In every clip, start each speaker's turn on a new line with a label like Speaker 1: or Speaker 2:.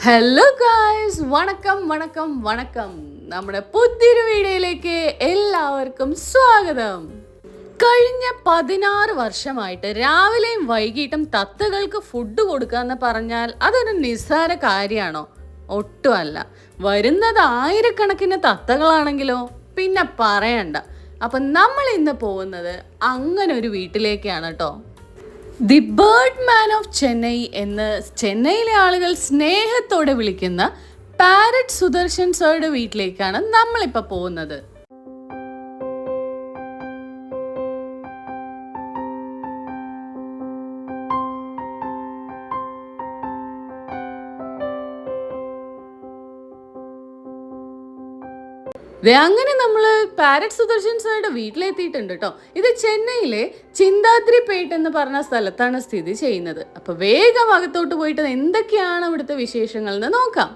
Speaker 1: Hello guys, വണക്കം വണക്കം വണക്കം. നമ്മുടെ പുതിയൊരു വീഡിയോയിലേക്ക് എല്ലാവർക്കും സ്വാഗതം. കഴിഞ്ഞ 16 വർഷമായിട്ട് രാവിലെയും വൈകിട്ടും തത്തകൾക്ക് ഫുഡ് കൊടുക്കുക എന്ന് പറഞ്ഞാൽ അതൊരു നിസ്സാര കാര്യമാണോ? ഒട്ടുമല്ല. വരുന്നത് ആയിരക്കണക്കിന് തത്തകളാണെങ്കിലോ പിന്നെ പറയണ്ട. അപ്പം നമ്മൾ ഇന്ന് പോകുന്നത് അങ്ങനെ ഒരു വീട്ടിലേക്കാണ് കേട്ടോ. The bird man of Chennai എന്ന് ചെന്നൈയിലെ ആളുകൾ സ്നേഹത്തോടെ വിളിക്കുന്ന പാരറ്റ് സുദർശൻ സാറുടെ വീട്ടിലേക്കാണ് നമ്മളിപ്പോൾ പോകുന്നത്. അങ്ങനെ നമ്മൾ പാരറ്റ് സുദർശൻ സാറുടെ വീട്ടിലെത്തിയിട്ടുണ്ട് കേട്ടോ. ഇത് ചെന്നൈയിലെ ചിന്താദ്രിപേട്ട് എന്ന് പറഞ്ഞ സ്ഥലത്താണ് സ്ഥിതി ചെയ്യുന്നത്. അപ്പോൾ വേഗം അകത്തോട്ട് പോയിട്ട് എന്തൊക്കെയാണ് ഇവിടുത്തെ വിശേഷങ്ങൾ എന്ന് നോക്കാം.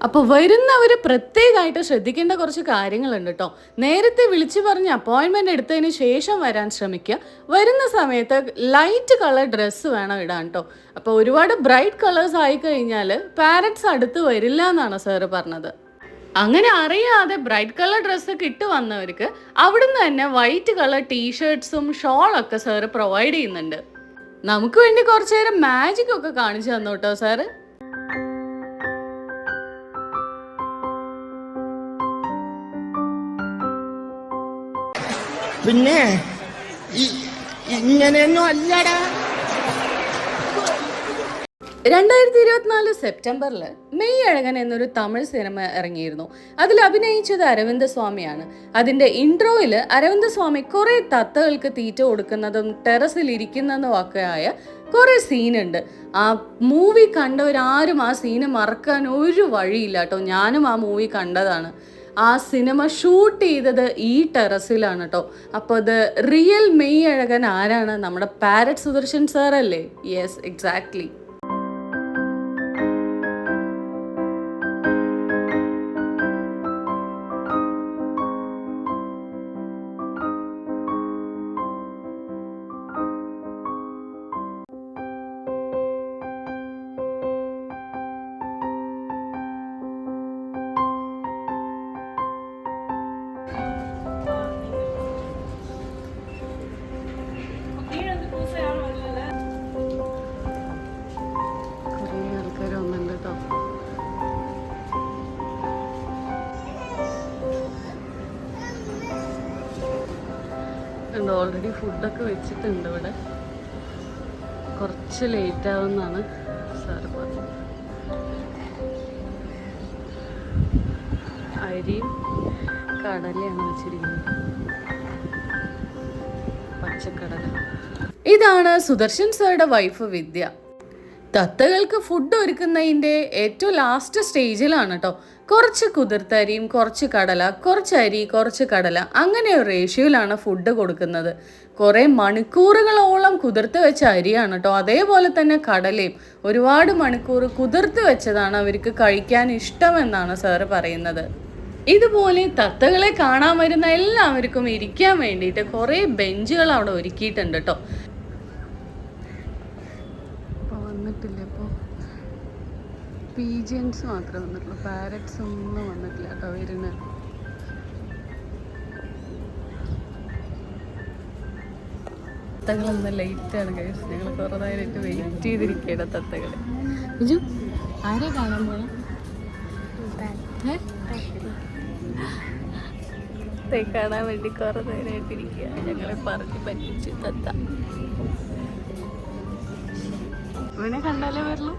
Speaker 1: അപ്പോൾ വരുന്നവർ പ്രത്യേകമായിട്ട് ശ്രദ്ധിക്കേണ്ട കുറച്ച് കാര്യങ്ങളുണ്ട് കേട്ടോ. നേരത്തെ വിളിച്ചു പറഞ്ഞ് അപ്പോയിൻമെൻ്റ് എടുത്തതിന് ശേഷം വരാൻ ശ്രമിക്കുക. വരുന്ന സമയത്ത് ലൈറ്റ് കളർ ഡ്രസ്സ് വേണം ഇടാൻ കേട്ടോ. അപ്പോൾ ഒരുപാട് ബ്രൈറ്റ് കളേഴ്സ് ആയി കഴിഞ്ഞാൽ പാരറ്റ്സ് അടുത്ത് വരില്ല എന്നാണ് സാറ് പറഞ്ഞത്. അങ്ങനെ അറിയാതെ ബ്രൈറ്റ് കളർ ഡ്രസ്സൊക്കെ ഇട്ട് വന്നവർക്ക് അവിടുന്ന് തന്നെ വൈറ്റ് കളർ ടീഷർട്ട്സും ഷോളൊക്കെ സാറ് പ്രൊവൈഡ് ചെയ്യുന്നുണ്ട്. നമുക്ക് വേണ്ടി കുറച്ചു നേരം മാജിക് ഒക്കെ കാണിച്ചു തന്നു കേട്ടോ സാറ്.
Speaker 2: പിന്നെ ഇങ്ങനെയൊന്നും അല്ലടാ.
Speaker 1: 2024 സെപ്റ്റംബറിൽ മെയ് അഴകൻ എന്നൊരു തമിഴ് സിനിമ ഇറങ്ങിയിരുന്നു. അതിൽ അഭിനയിച്ചത് അരവിന്ദ സ്വാമിയാണ്. അതിൻ്റെ ഇൻട്രോയിൽ അരവിന്ദ സ്വാമി കുറേ തത്തകൾക്ക് തീറ്റ കൊടുക്കുന്നതും ടെറസിൽ ഇരിക്കുന്നതും ഒക്കെ ആയ കുറേ സീനുണ്ട്. ആ മൂവി കണ്ടവരാരും ആ സീന് മറക്കാൻ ഒരു വഴിയില്ല കേട്ടോ. ഞാനും ആ മൂവി കണ്ടതാണ്. ആ സിനിമ ഷൂട്ട് ചെയ്തത് ഈ ടെറസിലാണ് കേട്ടോ. അപ്പോൾ ഇത് റിയൽ മെയ് അഴകൻ ആരാണ്? നമ്മുടെ പാരറ്റ് സുദർശൻ സാറല്ലേ? Yes, exactly. ഓൾറെഡി ഫുഡൊക്കെ വെച്ചിട്ടുണ്ട് ഇവിടെ. കുറച്ച് ലേറ്റ് ആവുമെന്നാണ് സാറ് പറഞ്ഞത്. അരിയും കടലയാണ് വെച്ചിരിക്കുന്നത്, പച്ചക്കടല. ഇതാണ് സുദർശൻ സാറുടെ വൈഫ് വിദ്യ. തത്തകൾക്ക് ഫുഡ് ഒരുക്കുന്നതിൻ്റെ ഏറ്റവും ലാസ്റ്റ് സ്റ്റേജിലാണ് കേട്ടോ. കുറച്ച് കുതിർത്തരിയും കുറച്ച് കടല, കുറച്ച് അരി കുറച്ച് കടല, അങ്ങനെ ഒരു റേഷ്യോയിലാണ് ഫുഡ് കൊടുക്കുന്നത്. കുറേ മണിക്കൂറുകളോളം കുതിർത്ത് വെച്ച അരിയാണ് കേട്ടോ. അതേപോലെ തന്നെ കടലയും ഒരുപാട് മണിക്കൂർ കുതിർത്ത് വെച്ചതാണ് അവർക്ക് കഴിക്കാൻ ഇഷ്ടമെന്നാണ് സാറ് പറയുന്നത്. ഇതുപോലെ തത്തകളെ കാണാൻ വരുന്ന എല്ലാവർക്കും ഇരിക്കാൻ വേണ്ടിയിട്ട് കുറേ ബെഞ്ചുകൾ അവിടെ ഒരുക്കിയിട്ടുണ്ട് കേട്ടോ. ഇപ്പോൾ പീജിയൻസ് മാത്രമേ വന്നിട്ടുള്ളൂ, പാരറ്റ്സ് ഒന്നും വന്നിട്ടില്ല കേട്ടോ. വരുന്നത് തത്തകളൊന്നും ലേറ്റാണ് കഴിച്ചത്. ഞങ്ങൾ കുറേ നേരമായിട്ട് വെയിറ്റ് ചെയ്തിരിക്കുകയാണ് തത്തകളെ. ബിജു ആരെ കാണാൻ പോകണം? കാണാൻ വേണ്ടി കുറേ നേരമായിട്ടിരിക്കുക. ഞങ്ങളെ പറഞ്ഞ് പറ്റിച്ച് തത്ത. ഇവനെ കണ്ടാലേ വരുള്ളൂ.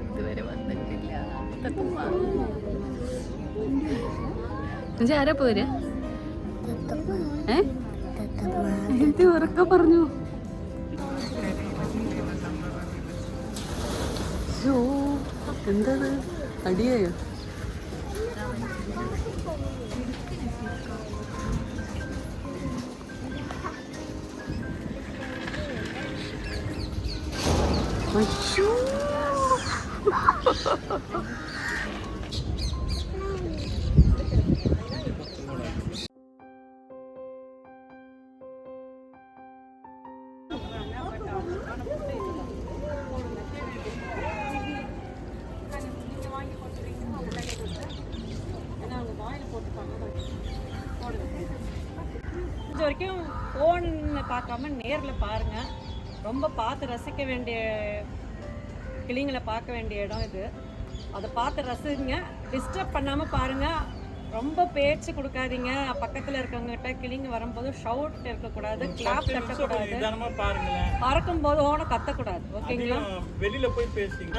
Speaker 1: ഇതുവരെ വന്നിട്ടില്ല. ആരാ പോര്? എന്ത് ഉറക്ക പറഞ്ഞു? എന്തത് അടിയായോ? അയ്യോ
Speaker 2: இது வரைக்கும் ஃபோனில் பார்க்காம நேரில் பாருங்கள். ரொம்ப பார்த்து ரசிக்க வேண்டிய கிளிங்களை பார்க்க வேண்டிய இடம் இது. அதை பார்த்து ரசிங்க, டிஸ்டர்ப் பண்ணாமல் பாருங்கள். ரொம்ப பேச்சு கொடுக்காதீங்க. பக்கத்தில் இருக்கவங்ககிட்ட கிளிங்க வரும்போது ஷவுட் இருக்கக்கூடாது, கிளாப் தட்டக்கூடாது, பறக்கும் போது ஓன கத்தக்கூடாது. ஓகேங்களா?
Speaker 3: வெளியில் போய் பேசிங்க.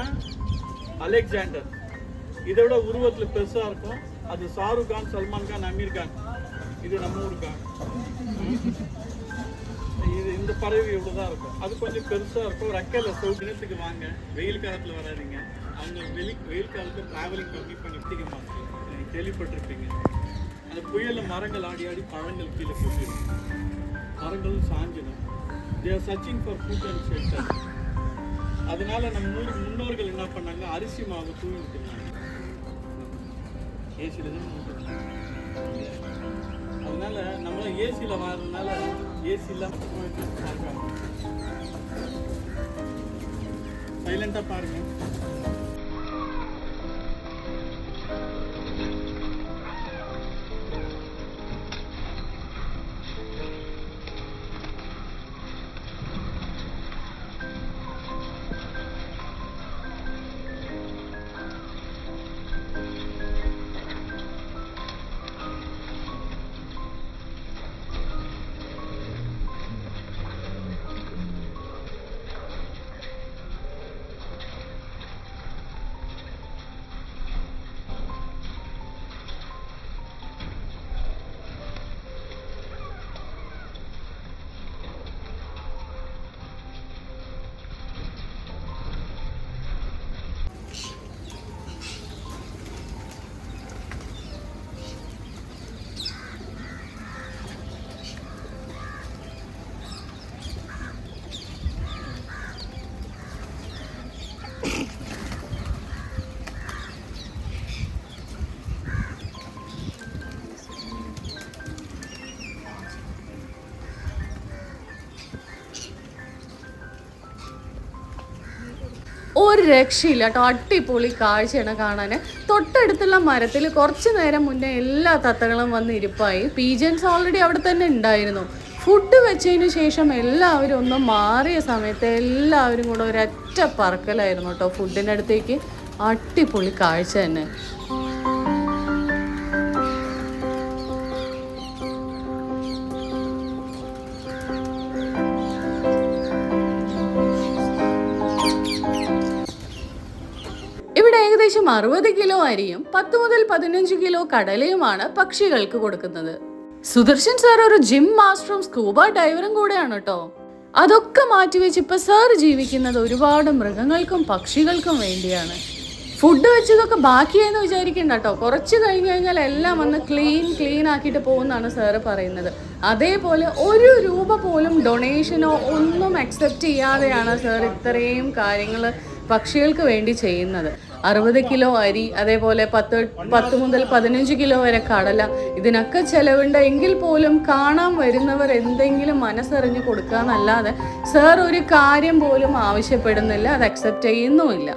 Speaker 3: அலெக்சாண்டர் இதை விட உருவத்தில் பெருசாக இருக்கும். அது ஷாருக் கான், சல்மான் கான், அமீர் கான். இது நம்ம ஊருக்கான். இது இந்த பறவை இவ்வளோ தான் இருக்கும். அது கொஞ்சம் பெருசாக இருக்கும். ரெக்கையில் தினத்துக்கு வாங்க. வெயில் காலத்தில் வராதிங்க. அவங்க வெயில் காலத்தில் ட்ராவலிங் கம்மி பண்ணி பிடிக்க கேள்விப்பட்டிருப்பீங்க. அந்த புயலில் மரங்கள் ஆடி ஆடி பழங்கள் கீழே போட்டிடும், மரங்களும் சாஞ்சிடும். They are searching for food and shelter. அதனால நம்ம முன்னோர்கள் என்ன பண்ணாங்க, அரிசி மாவு தூவி விட்டுருந்தாங்க. ஏசியில் தான் விட்டுருந்தாங்க. அதனால நம்மள ஏசியில் வாரதுனால ஏசி இல்லாமல் சைலண்டாக பாருங்க.
Speaker 1: ഒരു രക്ഷയില്ല കേട്ടോ. അടിപൊളി കാഴ്ചയാണ് കാണാൻ. തൊട്ടടുത്തുള്ള മരത്തിൽ കുറച്ച് നേരം മുന്നേ എല്ലാ തത്തകളും വന്ന് ഇരിപ്പായി. പീജൻസ് ഓൾറെഡി അവിടെ തന്നെ ഉണ്ടായിരുന്നു. ഫുഡ് വെച്ചതിന് ശേഷം എല്ലാവരും ഒന്ന് മാറിയ സമയത്ത് എല്ലാവരും കൂടെ ഒരൊറ്റ പറക്കലായിരുന്നു കേട്ടോ ഫുഡിൻ്റെ അടുത്തേക്ക്. അടിപൊളി കാഴ്ച തന്നെ. ഇവിടെ ഏകദേശം 60 കിലോ അരിയും 10 മുതൽ 15 കിലോ കടലയുമാണ് പക്ഷികൾക്ക് കൊടുക്കുന്നത്. സുദർശൻ സാർ ഒരു ജിം മാസ്റ്ററും സ്കൂബ ഡൈവറും കൂടെയാണ് കേട്ടോ. അതൊക്കെ മാറ്റിവെച്ച് ഇപ്പൊ സാർ ജീവിക്കുന്നത് ഒരുപാട് മൃഗങ്ങൾക്കും പക്ഷികൾക്കും വേണ്ടിയാണ്. ഫുഡ് വെച്ചതൊക്കെ ബാക്കിയെന്ന് വിചാരിക്കണ്ട കേട്ടോ. കുറച്ച് കഴിഞ്ഞ് കഴിഞ്ഞാൽ എല്ലാം വന്ന് ക്ലീൻ ആക്കിയിട്ട് പോകുന്നതാണ് സാറ് പറയുന്നത്. അതേപോലെ 1 രൂപ പോലും ഡൊണേഷനോ ഒന്നും അക്സെപ്റ്റ് ചെയ്യാതെയാണ് സാർ ഇത്രയും കാര്യങ്ങൾ പക്ഷികൾക്ക് വേണ്ടി ചെയ്യുന്നത്. 60 കിലോ അരി, അതേപോലെ 10 മുതൽ 15 കിലോ വരെ കടല, ഇതിനൊക്കെ ചെലവുണ്ട്. എങ്കിൽ പോലും കാണാൻ വരുന്നവർ എന്തെങ്കിലും മനസ്സറിഞ്ഞ് കൊടുക്കുക എന്നല്ലാതെ സാർ ഒരു കാര്യം പോലും ആവശ്യപ്പെടുന്നില്ല, അത് അക്സെപ്റ്റ് ചെയ്യുന്നുമില്ല.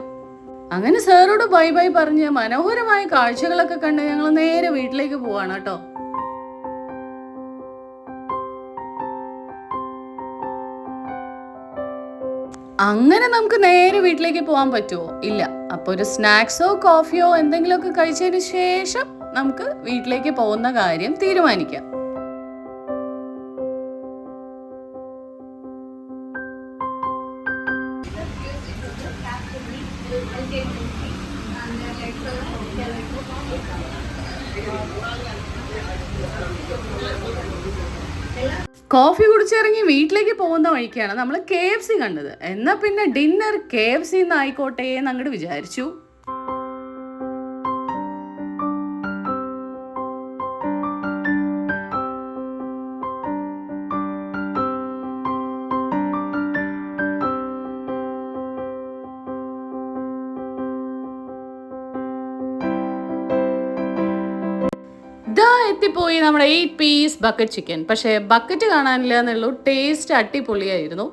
Speaker 1: അങ്ങനെ സാറോട് ബൈ ബൈ പറഞ്ഞ് മനോഹരമായ കാഴ്ചകളൊക്കെ കണ്ട് ഞങ്ങൾ നേരെ വീട്ടിലേക്ക് പോവാണ് കേട്ടോ. അങ്ങനെ നമുക്ക് നേരെ വീട്ടിലേക്ക് പോകാൻ പറ്റുമോ? ഇല്ല. അപ്പോൾ ഒരു സ്നാക്സോ കോഫിയോ എന്തെങ്കിലുമൊക്കെ കഴിച്ചതിന് ശേഷം നമുക്ക് വീട്ടിലേക്ക് പോകുന്ന കാര്യം തീരുമാനിക്കാം. കോഫി കുടിച്ചിറങ്ങി വീട്ടിലേക്ക് പോകുന്ന വഴിക്കാണ് നമ്മൾ KFC കണ്ടത്. എന്നാൽ പിന്നെ ഡിന്നർ KFC ആയിക്കോട്ടെ എന്ന് അങ്ങോട്ട് വിചാരിച്ചു. എത്തിപ്പോയി നമ്മുടെ 8 പീസ് ബക്കറ്റ് ചിക്കൻ. പക്ഷേ ബക്കറ്റ് കാണാനില്ല എന്നുള്ളൂ. ടേസ്റ്റ് അടിപൊളിയായിരുന്നു.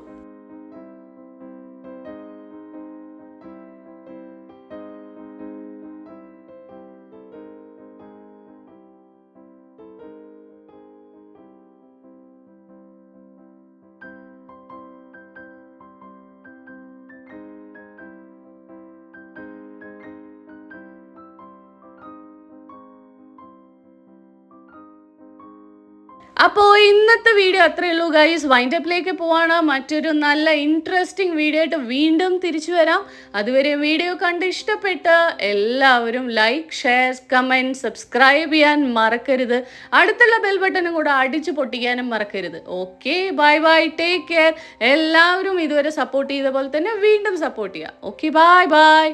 Speaker 1: അപ്പോൾ ഇന്നത്തെ വീഡിയോ അത്രയേ ഉള്ളൂ ഗൈസ്. വൈൻഡപ്പിലേക്ക് പോവാണ്. മറ്റൊരു നല്ല ഇൻട്രസ്റ്റിംഗ് വീഡിയോ ആയിട്ട് വീണ്ടും തിരിച്ചു വരാം. അതുവരെ വീഡിയോ കണ്ട് ഇഷ്ടപ്പെട്ട് എല്ലാവരും ലൈക്ക്, ഷെയർ, കമൻറ്റ്, സബ്സ്ക്രൈബ് ചെയ്യാൻ മറക്കരുത്. അടുത്തുള്ള ബെൽ ബട്ടണും കൂടെ അടിച്ചു പൊട്ടിക്കാനും മറക്കരുത്. Okay, bye bye, take care. എല്ലാവരും ഇതുവരെ സപ്പോർട്ട് ചെയ്ത പോലെ തന്നെ വീണ്ടും സപ്പോർട്ട് ചെയ്യുക. Okay, bye bye.